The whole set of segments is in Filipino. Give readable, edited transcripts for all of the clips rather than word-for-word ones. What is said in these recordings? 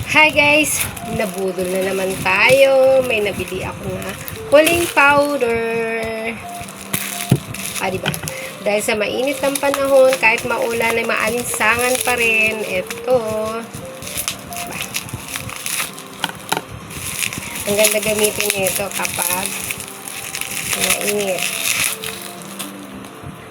Hi guys! Nabudol na naman tayo. May nabili ako na cooling powder. Diba? Dahil sa mainit ng panahon, kahit maulan ay maalinsangan pa rin. Ito. Diba? Ang ganda gamitin nito kapag mainit.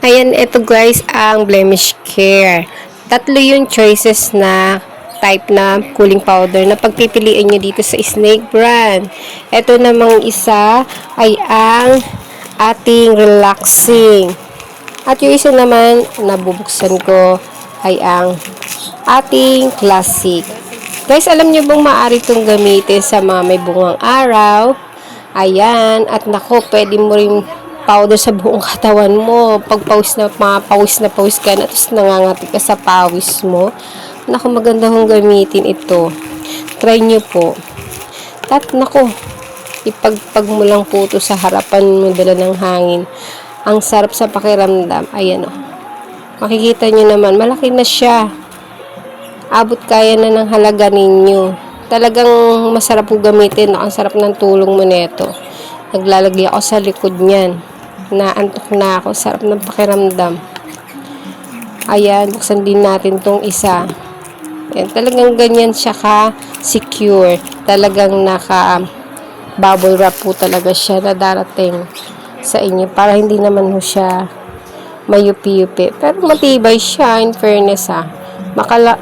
Ayan, ito guys, ang Blemish Care. Tatlo yung choices na type na cooling powder na pagpipiliin nyo dito sa Snake brand. Ito namang isa ay ang ating relaxing. At yung isa naman na bubuksan ko ay ang ating classic. Guys, alam nyo bang maaari itong gamitin sa mga may bungang araw? Ayan. At nako, pwede mo rin powder sa buong katawan mo. Pag pawis na pawis ka na, tapos nangangati ka sa pawis mo. Naku, maganda kong gamitin ito. Try nyo po. At naku, ipagpag mo lang po ito sa harapan mo, dala ng hangin. Ang sarap sa pakiramdam. Ayan o. Makikita nyo naman, malaki na siya. Abot kaya na ng halaga ninyo. Talagang masarap po gamitin. Ang sarap ng tulong mo nito. Naglalagay ako sa likod niyan. Naantok na ako. Sarap ng pakiramdam. Ayan, buksan din natin tong isa. Ayan, talagang ganyan siya ka-secure. Talagang naka-bubble wrap po talaga siya na darating sa inyo. Para hindi naman ho siya mayupi-yupi. Pero matibay siya, in fairness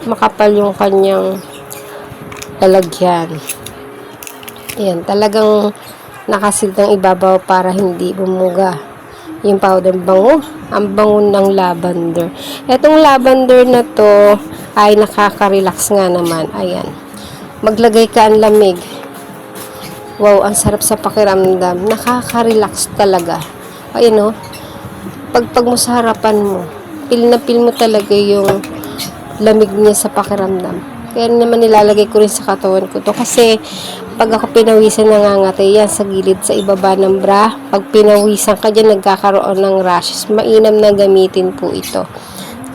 makapal yung kanyang lalagyan. Ayan, talagang nakasiltang ibabaw para hindi bumuga yung powder. Bango, ang bango ng lavender. Etong lavender na to ay nakaka-relax nga naman. Ayan, maglagay ka ang lamig. Wow, ang sarap sa pakiramdam. Nakaka-relax talaga. Ayan o, pag mo sa harapan mo, feel na feel mo talaga yung lamig niya sa pakiramdam. Kaya naman nilalagay ko rin sa katawan ko to. Kasi pag ako pinawisan, nangangatay yan sa gilid, sa ibaba ng bra. Pag pinawisan ka dyan, nagkakaroon ng rashes. Mainam na gamitin po ito.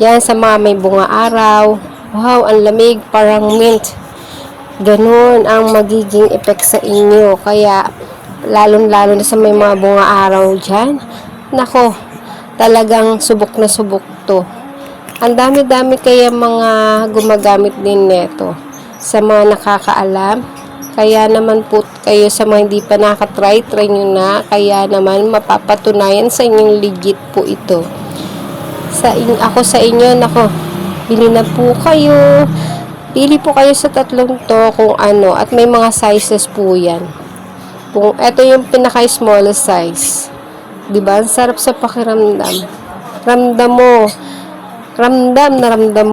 Yan sa mga may bunga araw. Wow, ang lamig, parang mint. Ganun ang magiging effect sa inyo. Kaya lalo na sa may mga bunga araw dyan. Nako, talagang subok na subok to. Ang dami-dami kaya mga gumagamit din neto. Sa mga nakakaalam, kaya naman po kayo sa mga hindi pa nakatry, try nyo na. Kaya naman mapapatunayan sa inyong legit po ito. Ako sa inyo, nako, bili na po kayo. Pili po kayo sa tatlong to kung ano. At may mga sizes po yan. Kung ito yung pinaka-smallest size. Diba? Ang sarap sa pakiramdam. Ramdam na ramdam